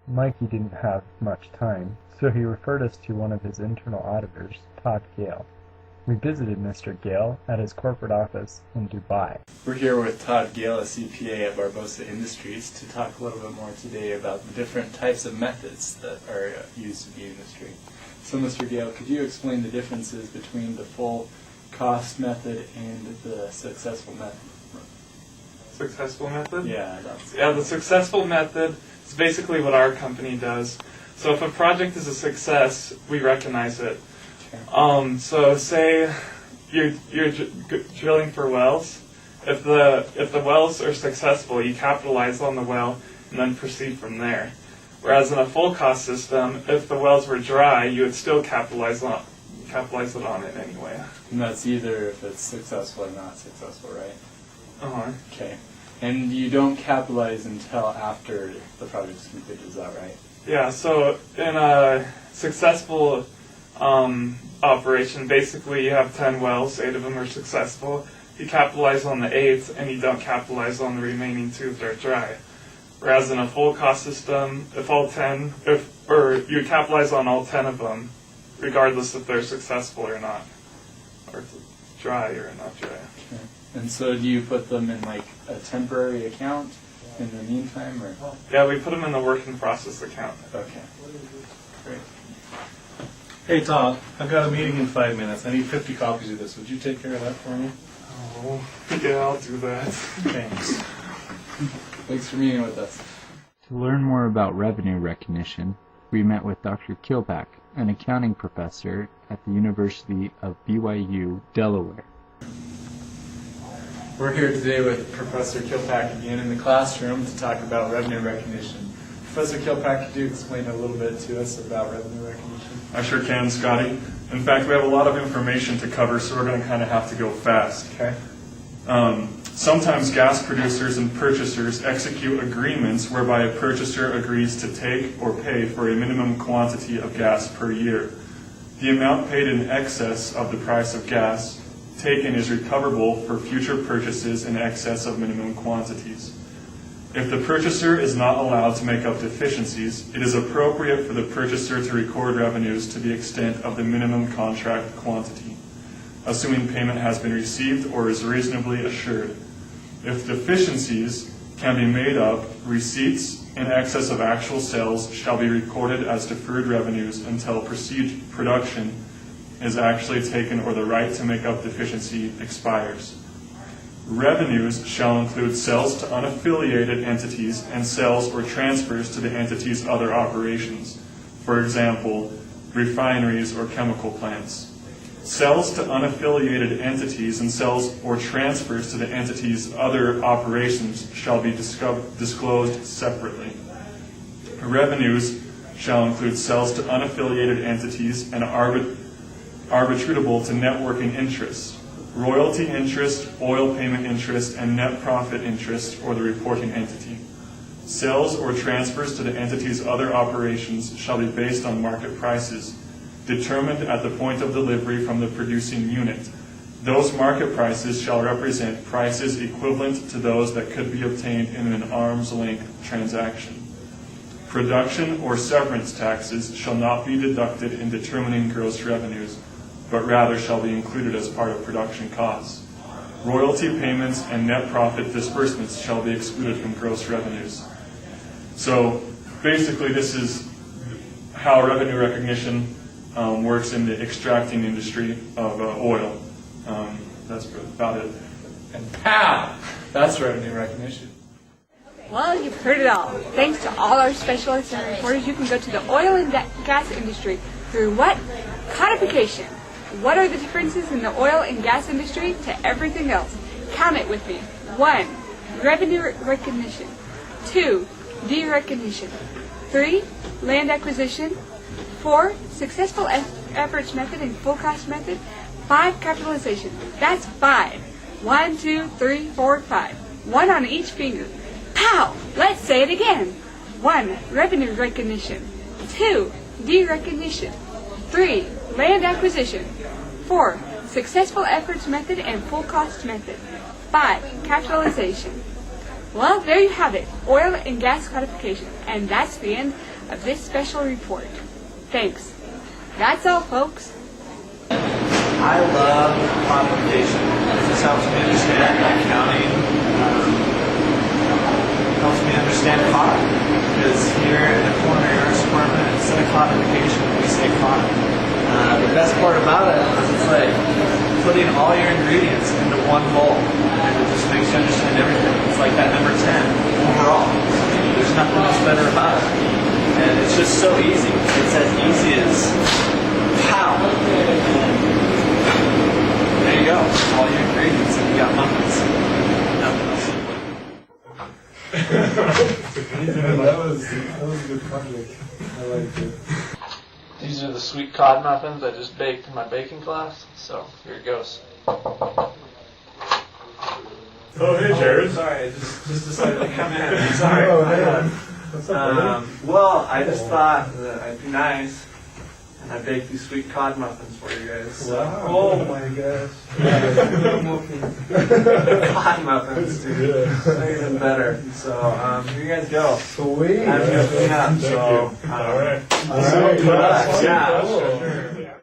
Mikey didn't have much time, so he referred us to one of his internal auditors, Todd Gale. We visited Mr. Gale at his corporate office in Dubai. We're here with Todd Gale, a CPA at Barbosa Industries, to talk a little bit more today about the different types of methods that are used in the industry. So, Mr. Gale, could you explain the differences between the full cost method and the successful method? Successful method? Yeah, the successful method is basically what our company does. So if a project is a success, we recognize it. Okay. So say you're drilling for wells. If the wells are successful, you capitalize on the well and then proceed from there. Whereas in a full cost system, if the wells were dry, you would still capitalize it on it anyway. And that's either if it's successful or not successful, right? Uh-huh. Okay. And you don't capitalize until after the project is completed, is that right? Yeah, so in a successful operation, basically you have 10 wells, 8 of them are successful. You capitalize on the 8th, and you don't capitalize on the remaining 2 if they're dry. Whereas in a full cost system, you capitalize on all 10 of them, regardless if they're successful or not, or if it's dry or not dry. Okay. And so do you put them in like a temporary account in the meantime, or? Yeah, we put them in the work in process account. Okay. Great. Hey Todd, I've got a meeting in 5 minutes. I need 50 copies of this. Would you take care of that for me? Oh, yeah, I'll do that. Thanks. Thanks for meeting with us. To learn more about revenue recognition, we met with Dr. Kilpack, an accounting professor at the University of BYU, Delaware. We're here today with Professor Kilpack again in the classroom to talk about revenue recognition. Professor Kilpack, could you explain a little bit to us about revenue recognition? I sure can, Scotty. In fact, we have a lot of information to cover, so we're going to kind of have to go fast. Okay. Sometimes gas producers and purchasers execute agreements whereby a purchaser agrees to take or pay for a minimum quantity of gas per year. The amount paid in excess of the price of gas taken is recoverable for future purchases in excess of minimum quantities. If the purchaser is not allowed to make up deficiencies, it is appropriate for the purchaser to record revenues to the extent of the minimum contract quantity, assuming payment has been received or is reasonably assured. If deficiencies can be made up, receipts in excess of actual sales shall be recorded as deferred revenues until production is actually taken or the right to make up deficiency expires. Revenues shall include sales to unaffiliated entities and sales or transfers to the entity's other operations, for example, refineries or chemical plants. Sales to unaffiliated entities and sales or transfers to the entity's other operations shall be disclosed separately. Revenues shall include sales to unaffiliated entities and arbitratable to networking interests, royalty interest, oil payment interest, and net profit interest for the reporting entity. Sales or transfers to the entity's other operations shall be based on market prices, determined at the point of delivery from the producing unit. Those market prices shall represent prices equivalent to those that could be obtained in an arm's length transaction. Production or severance taxes shall not be deducted in determining gross revenues, but rather shall be included as part of production costs. Royalty payments and net profit disbursements shall be excluded from gross revenues. So basically this is how revenue recognition works in the extracting industry of oil. That's about it. And pow! That's revenue recognition. Well, you've heard it all. Thanks to all our specialists and reporters, you can go to the oil and gas industry through what? Codification. What are the differences in the oil and gas industry to everything else? Count it with me. 1. Revenue recognition. 2. Derecognition. 3. Land acquisition. 4. Successful efforts method and full cost method. 5. Capitalization. That's 5. 1, 2, 3, 4, 5. 1 on each finger. Pow! Let's say it again. 1. Revenue recognition. 2. Derecognition. 3. Land acquisition. 4. Successful efforts method and full cost method. 5. Capitalization. Well, there you have it, oil and gas codification, and that's the end of this special report. Thanks. That's all, folks. I love codification. It just helps me understand accounting. Helps me understand COD. Because here in the culinary arts department, instead of codification, we say COD. The best part about it is it's like putting all your ingredients into one bowl, and it just makes you understand everything. It's like that number 10 overall. There's nothing else better about it. And it's just so easy. It's as easy as pow. There you go. All your ingredients, and you got muffins. Nothing else. That was a good project. I liked it. These are the sweet cod muffins I just baked in my baking class. So here it goes. Oh, hey, Jared. Sorry, I just decided to come in. Sorry. Oh, hey. What's up, buddy? Well, I just thought that I'd be nice, and I baked these sweet cod muffins for you guys. So. Wow. Oh my gosh. Cod muffins, dude. They're even better. So here you guys go. Sweet. I'm gonna clean up. So All right. good luck. Yeah. Sure.